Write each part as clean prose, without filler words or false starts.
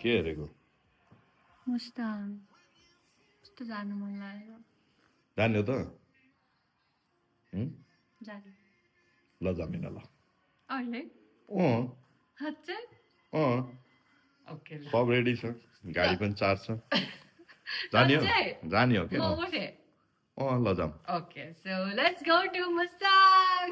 के हेरेको मुस्ताङ कस्तो जानु मन लाग्यो जान्यो त जानु ल जामिन ल अहिले अँ अझै अँ ओके ल सब रेडी छ गाडी पनि चार्ज छ जानियो जानियो के म उठे अँ ल जाम okay so let's go to Mustang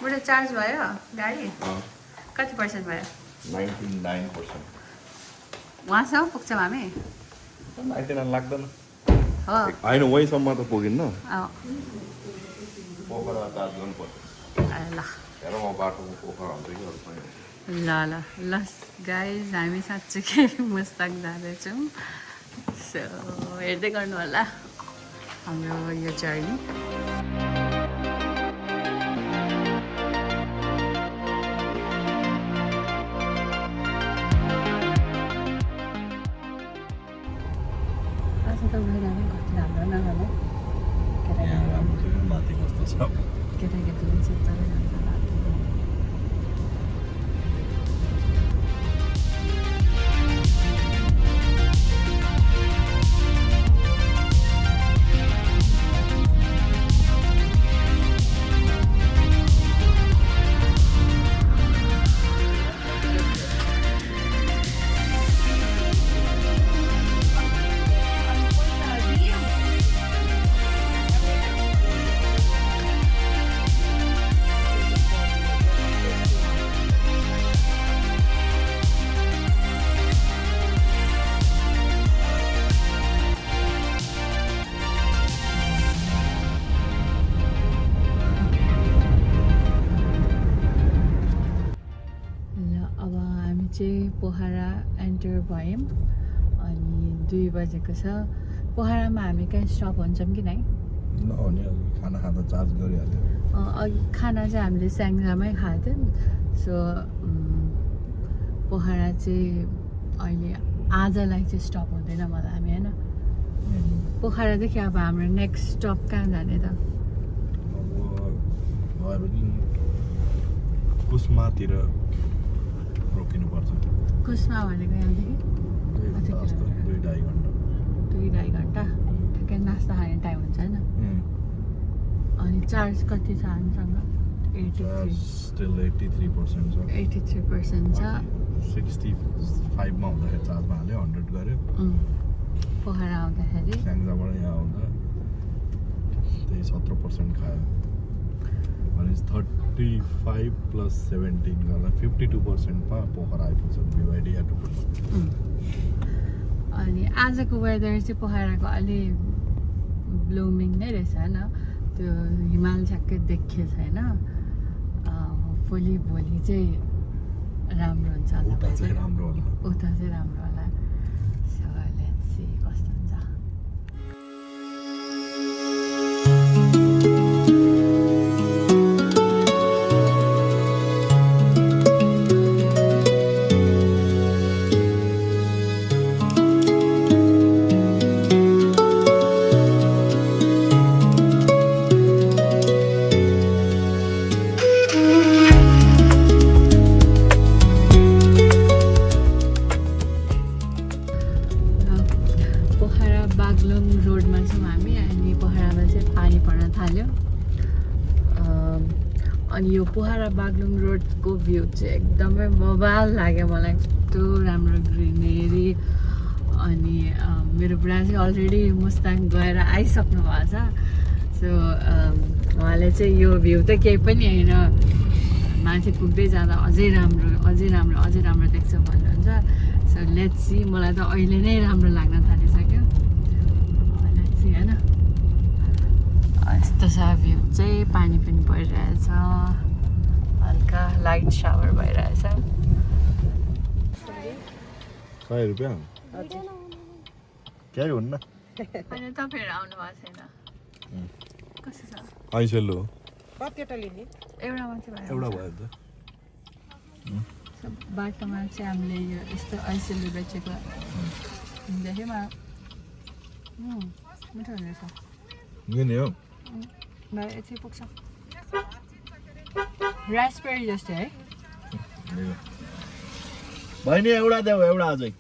बुढो चार्ज भयो गाडी कति पर्सेन्ट भयो 99% वहाँसम्म पुग्छौँ हामी 99 लाग्दैन हो होइन वहीँसम्म त पुगिन्न अँ पोखरा चार्ज गर्नु पर्छ ल हेर म बाटोको पोखरा हुन्छ कि अरू पनि ल ल ल गाइज हामी साँच्चीकै मुस्ताङ जाँदैछौँ सो हेर्दै गर्नु होला हाम्रो यो जर्नी आज त गएर कति राम्रो नगर्ने माथि कस्तो छ केटाकेटी पनि चित्तै राम्रो लाग्यो पोखरा एन्टर भयौँ अनि 2 बजेको छ पोखरामा हामी कहीँ स्टप हुन्छौँ कि नै नहुने खाना खाँदा चार्ज गरिहाल्यो अघि खाना चाहिँ हामीले स्याङ्जामै खाएको थियौँ सो पोखरा चाहिँ अहिले आजलाई चाहिँ स्टप हुँदैन मलाई हामी होइन पोखरादेखि अब हाम्रो नेक्स्ट स्टप कहाँ जाने त अब गयो भने कुस्मातिर रोकिनुपर्छ कुस्मा भनेको यहाँदेखि 2-2.5 घन्टा ठ्याक्कै नास्ता खाने टाइम हुन्छ होइन अनि चार्ज कति छ हामीसँग 83% छ 65 मा हुँदाखेरि चार्जमा हाल्यो 100 गर्यो पोखरा आउँदाखेरि स्याङ्जाबाट यहाँ आउँदा त्यही 17% खायो भने 35 + 17 गर्दा 52% मा पोखरा आइपुग्छ बिवाइडी या टुकुर अनि आजको वेदर चाहिँ पोखराको अलि ब्लुमिङ नै रहेछ होइन त्यो हिमाल झ्याक्कै देखियो छैन होपफुली भोलि चाहिँ राम्रो हुन्छ होला उता चाहिँ राम्रो होला सो लेट्स सी कस्तो हुन्छ अनि यो पोखरा बागलुङ रोडको भ्यू चाहिँ एकदमै बवाल लाग्यो मलाई यस्तो राम्रो ग्रिनेरी अनि मेरो बुढा चाहिँ अलरेडी मुस्ताङ गएर आइसक्नु भएको छ सो उहाँले चाहिँ यो भ्यू त केही पनि होइन माथि पुग्दै जाँदा अझै राम्रो देख्छ भन्नुहुन्छ सो लेट्स सी मलाई त अहिले नै राम्रो लाग्न थालिसक्यो यस्तो छ भ्यू चाहिँ पानी पनि परिरहेछ हल्का लाइट सावर भइरहेछ 100 रुपियाँ केही हुन्न अनि तपाईँहरू आउनु भएको छैन कस्तो छ ऐसेलु एउटा मात्रै भयो एउटा भयो त बाटोमा चाहिँ हामीले यो यस्तो ऐसेलु बेचेको देख्यौँ मिठो हुनेछ यो नि हो भाइ यति पुग्छ रासबेरी जस्तै है बहिनी एउटा देऊ एउटा अझै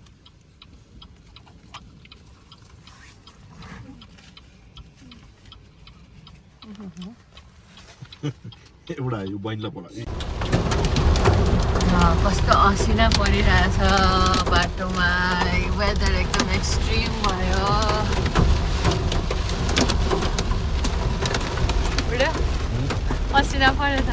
एउटा यो बहिनीलाई बोला कस्तो असिना परिरहेछ बाटोमा वेदर एकदम एक्सट्रिम भयो असिना पऱ्यो त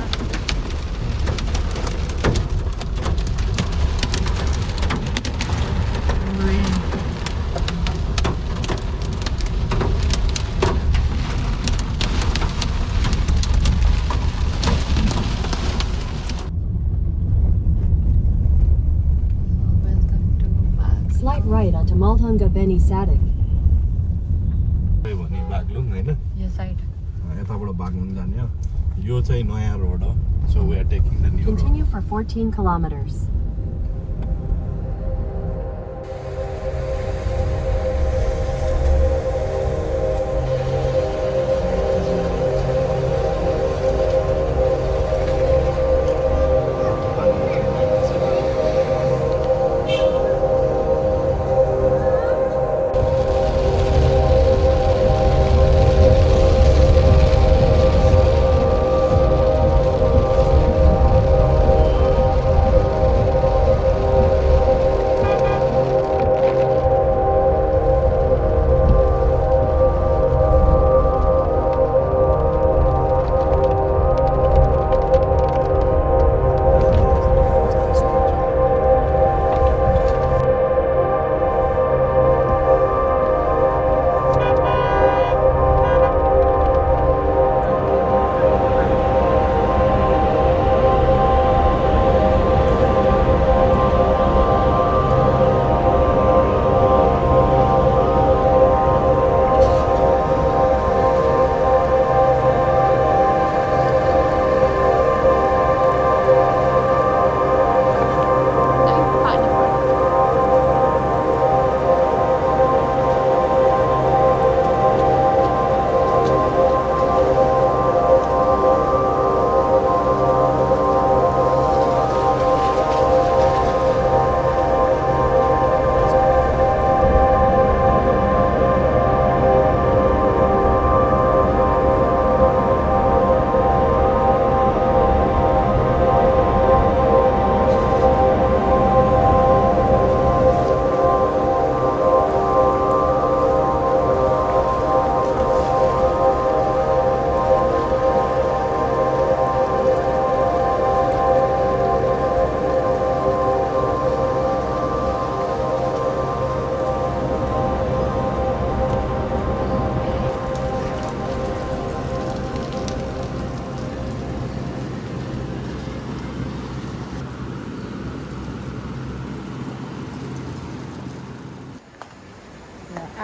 Slight right onto Malhunga Beni Sadik. भने बागलुङ हैन यो साइड यताबाट बागलुङ जाने हो यो चाहिँ नयाँ रोड हो so we are taking the new road Continue for 14 kilometers.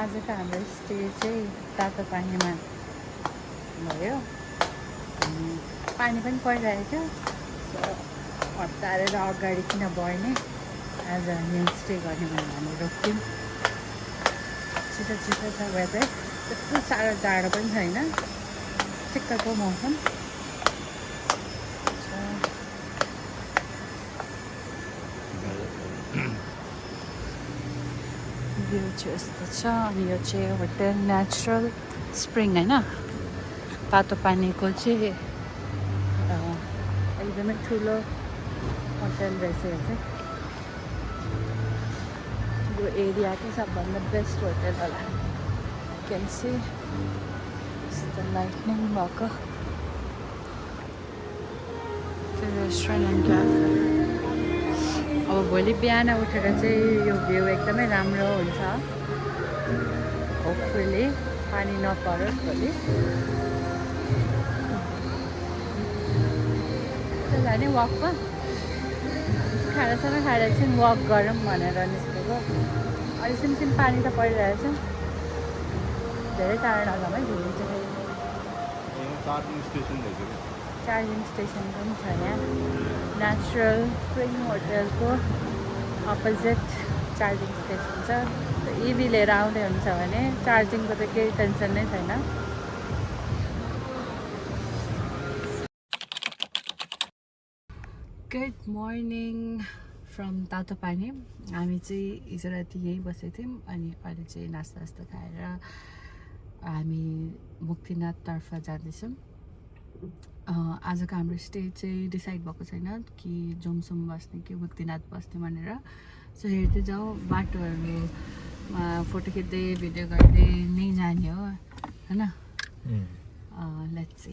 आजको हाम्रो स्टे चाहिँ तातो पानीमा भयो अनि पानी पनि परिरहेको थियो हतारेर अगाडि किन बढ्ने आज यहाँ स्टे गर्ने भनेर हामी रोक्यौँ चिसो चिसो छ वेदर त्यस्तो साह्रो जाडो पनि छैन ठिक्कको मौसम भ्यू चाहिँ यस्तो छ अनि यो चाहिँ होटेल नेचुरल स्प्रिङ होइन तातो पानीको चाहिँ एकदमै ठुलो होटेल रहेछ यो चाहिँ यो एरियाकै सबभन्दा बेस्ट होटेल होला क्यान सी यस्तो लाइटनिङ भएको त्यो रेस्टुरेन्ट एन्ड क्याफे अब भोलि बिहान उठेर चाहिँ यो भ्यू एकदमै राम्रो हुन्छ होपफुली पानी नपरोस् भोलि जाने वकमा खानासाना खाएर चाहिँ वक गरौँ भनेर निस्केको। अहिले सिमसिम पानी त परिरहेछ, धेरै टाढा नजाउँ है, भिडिन्छ फेरि। चार्जिङ स्टेसन पनि छ यहाँ। नेचुरल स्प्रिङ होटलको अपोजिट चार्जिङ स्टेसन छ। इभी लिएर आउँदै हुन्छ भने चार्जिङको त केही टेन्सन नै छैन। Good morning from Tatopani. हामी चाहिँ हिजो राति यहीँ बसेको थियौँ अनि अहिले चाहिँ नास्ता खाएर हामी मुक्तिनाथतर्फ जाँदैछौँ। आजको हाम्रो स्टे चाहिँ डिसाइड भएको छैन कि जोमसोम बस्ने कि मुक्तिनाथ बस्ने भनेर। सो हेर्दै जाउँ, बाटोहरूमा फोटो खिच्दै भिडियो गर्दै नै जाने हो होइन। Let's see.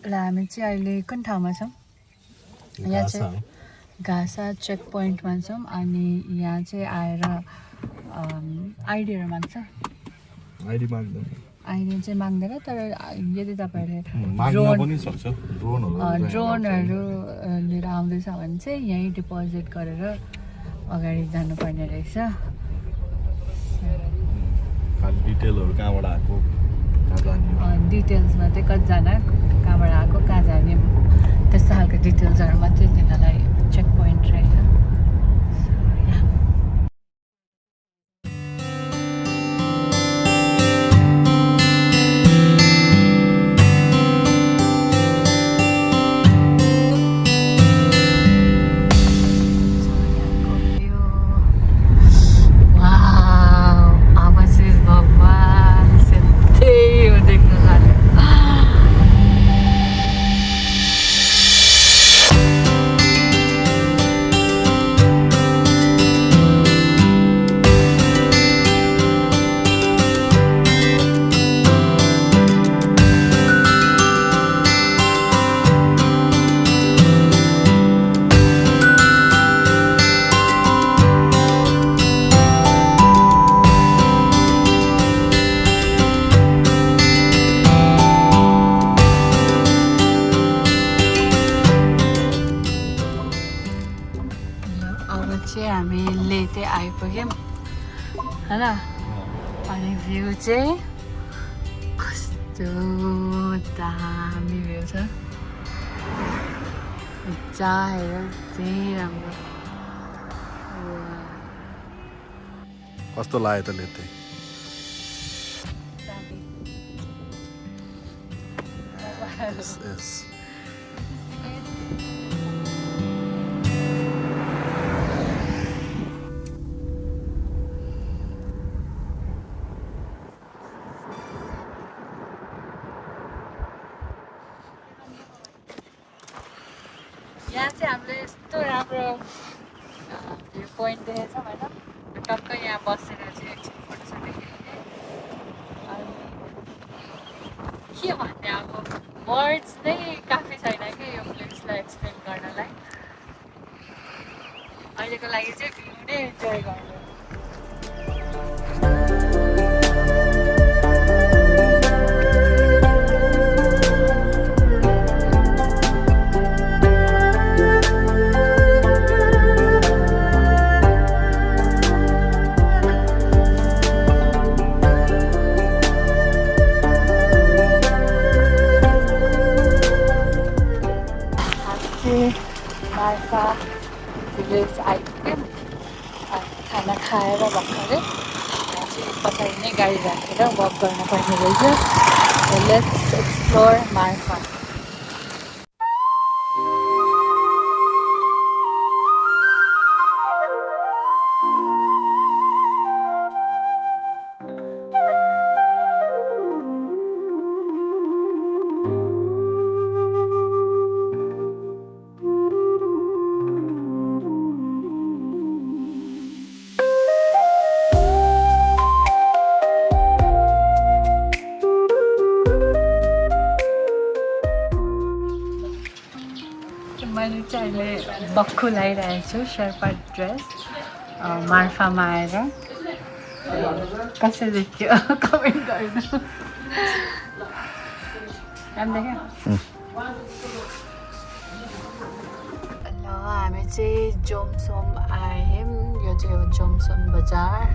र हामी चाहिँ अहिले कुन ठाउँमा छौँ? यहाँ चाहिँ घाँसा चेक पोइन्टमा छौँ अनि यहाँ चाहिँ आएर आइडीहरू माग्छ। आइडी माग्दैन, आइडी चाहिँ माग्दैन, तर यदि तपाईँहरूले ड्रोनहरू लिएर आउँदैछ भने चाहिँ यहीँ डिपोजिट गरेर अगाडि जानुपर्ने रहेछ। डिटेलहरू कहाँबाट आएको, डिटेल्समा चाहिँ कतिजना कहाँबाट आएको, कहाँ जाने, त्यस्तो खालको डिटेल्सहरू मात्रै दिनलाई चेक पोइन्ट रहेछ। होइन अनि भ्यू चाहिँ कस्तो दामी भ्यू छ जहाँ हेर त्यही राम्रो कस्तो लाग्यो त लेते यस यहाँ चाहिँ हामीले यस्तो राम्रो भ्यू पोइन्ट देखेछौँ होइन टक्क यहाँ बसेर चाहिँ एकछिन फोटोसोटो खिच्ने अनि के भन्ने अब वर्ड्स नै काफी छैन कि यो प्लेसलाई एक्सप्लेन गर्नलाई अहिलेको लागि चाहिँ भ्यू नै इन्जोय गर्नु मार्फा भिलेज आइपुग्यौँ खाना खाएर भर्खरै यहाँ चाहिँ पछाडि नै गाडी राखेर वक गर्न पर्ने रहेछ लेट्स एक्सप्लोर मार्फा मैले चाहिँ अहिले बक्खु लगाइरहेको छु शेर्पा ड्रेस मार्फामा आएर कसरी देखियो कमेन्ट गर्नु राम्रो देख्यो ल हामी चाहिँ जोमसोम आयौँ यो चाहिँ हो जोमसोम बजार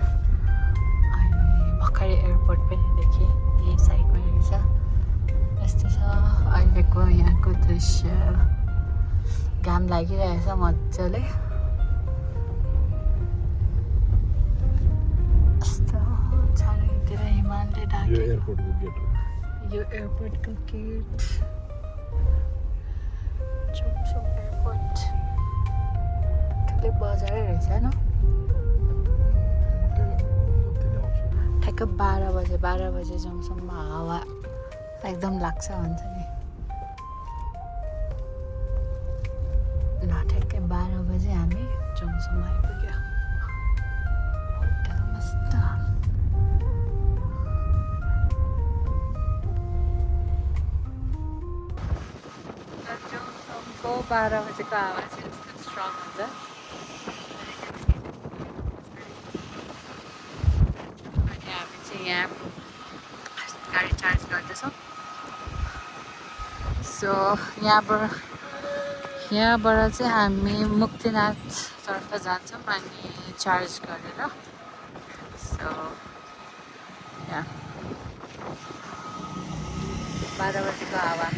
अनि भर्खरै एयरपोर्ट पनि देखेँ यही साइडमा रहेछ यस्तो छ अहिलेको यहाँको दृश्य घाम लागिरहेछ मजाले यस्तो चारैतिर हिमालले यो ढाकेको एयरपोर्टको गेट हो यो एयरपोर्टको गेट जोमसोम एयरपोर्ट ठुलै बजारै रहेछ होइन ठ्याक्क 12 बजे जोमसोममा हावा एकदम लाग्छ भन्छ नि ठ्याक्कै 12 बजे हामी जोमसोम आइपुग्यो होटल मस्त जोमसोमको 12 बजेको हावा चाहिँ यस्तो स्ट्रङ हुन्छ अनि हामी चाहिँ यहाँ गाडी चार्ज गर्दैछौँ सो यहाँबाट चाहिँ हामी मुक्तिनाथतर्फ जान्छौँ अनि चार्ज गरेर सो यहाँ 12 बजेको हावा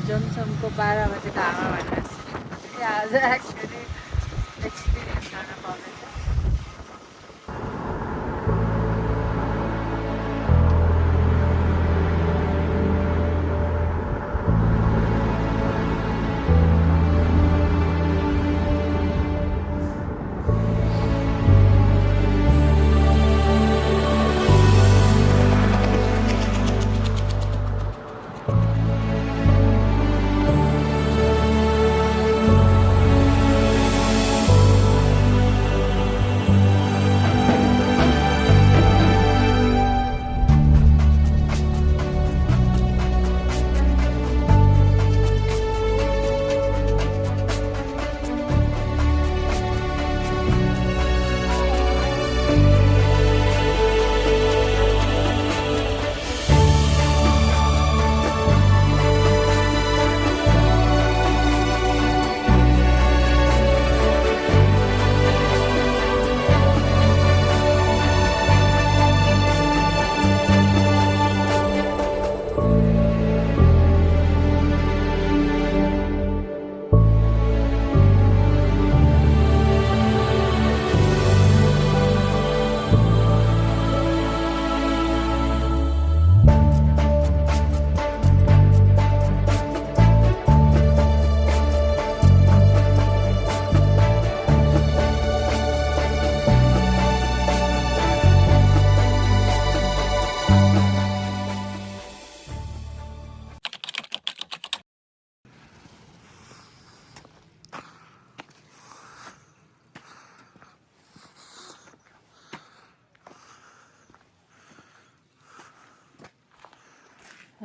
जोमसोमको 12 बजेको हावा भनेर आज एक्चुअली एक्सपिरियन्स गर्न पाउँदैछ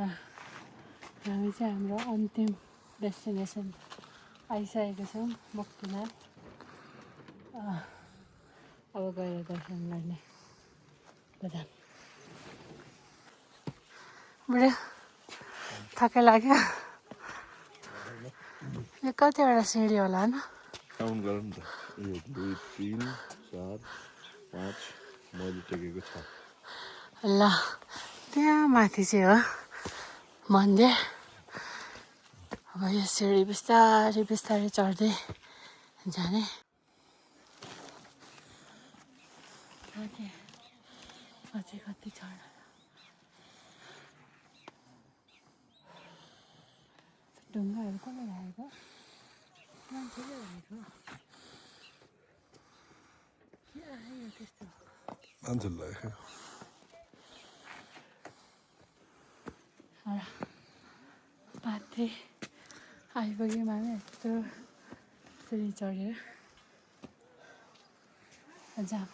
हामी चाहिँ हाम्रो अन्तिम डेस्टिनेसन आइसकेको छौँ मुक्तिनाथ अब गएर दर्शन गर्ने बदाम बुढो थकाइ लाग्यो यो कतिवटा सिँढी होला होइन काउन्ट गर नि त 1 2 3 4 5 मैले टेकेको 6 ल त्यहाँ माथि चाहिँ हो मन्दिर अब यो सिँढी बिस्तारै बिस्तारै चढ्दै जाने अझै कति चढ्न ढुङ्गाहरू कसले राखेको मान्छेले राखेको के आयो त्यस्तो मान्छेलाई माथि आइपुग्यौँ हामी यस्तो सिँढी चढेर जाम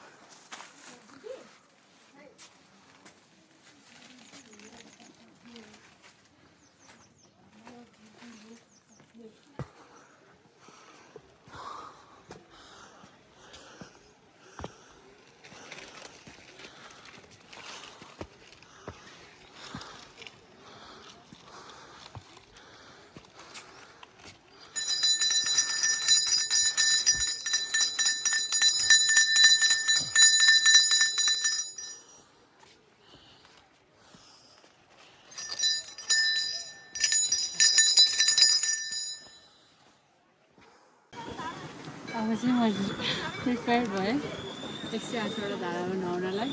अब चाहिँ मैले प्रिपेयर भएँ 108वटा धारामा नुहाउनलाई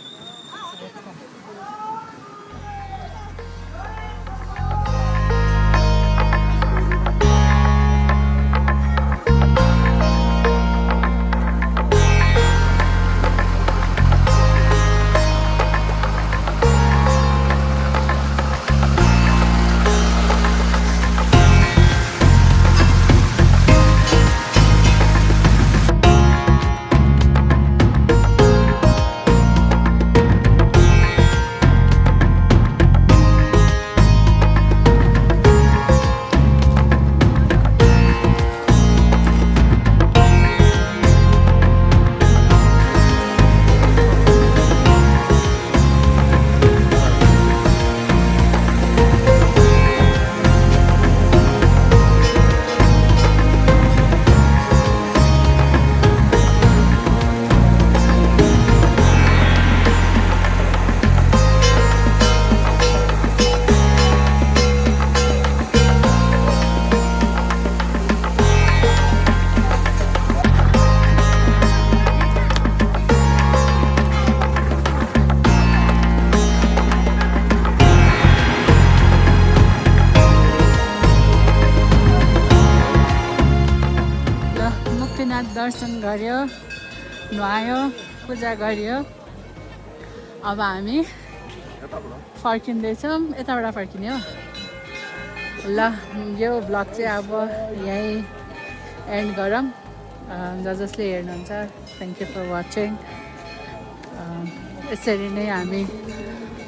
दर्शन गर्यो नुहायो पूजा गर्यो अब हामी फर्किँदैछौँ यताबाट फर्किने हो ल यो भ्लग चाहिँ अब यहीँ एन्ड गरौँ जसले हेर्नुहुन्छ थ्याङ्क यू फर वाचिङ यसरी नै हामी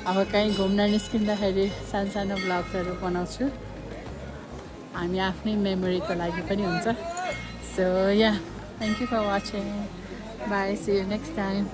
अब कहीँ घुम्न निस्किँदाखेरि सानो सानो भ्लग्सहरू बनाउँछु हामी आफ्नै मेमोरीको लागि पनि हुन्छ So yeah, thank you for watching. Bye, see you next time.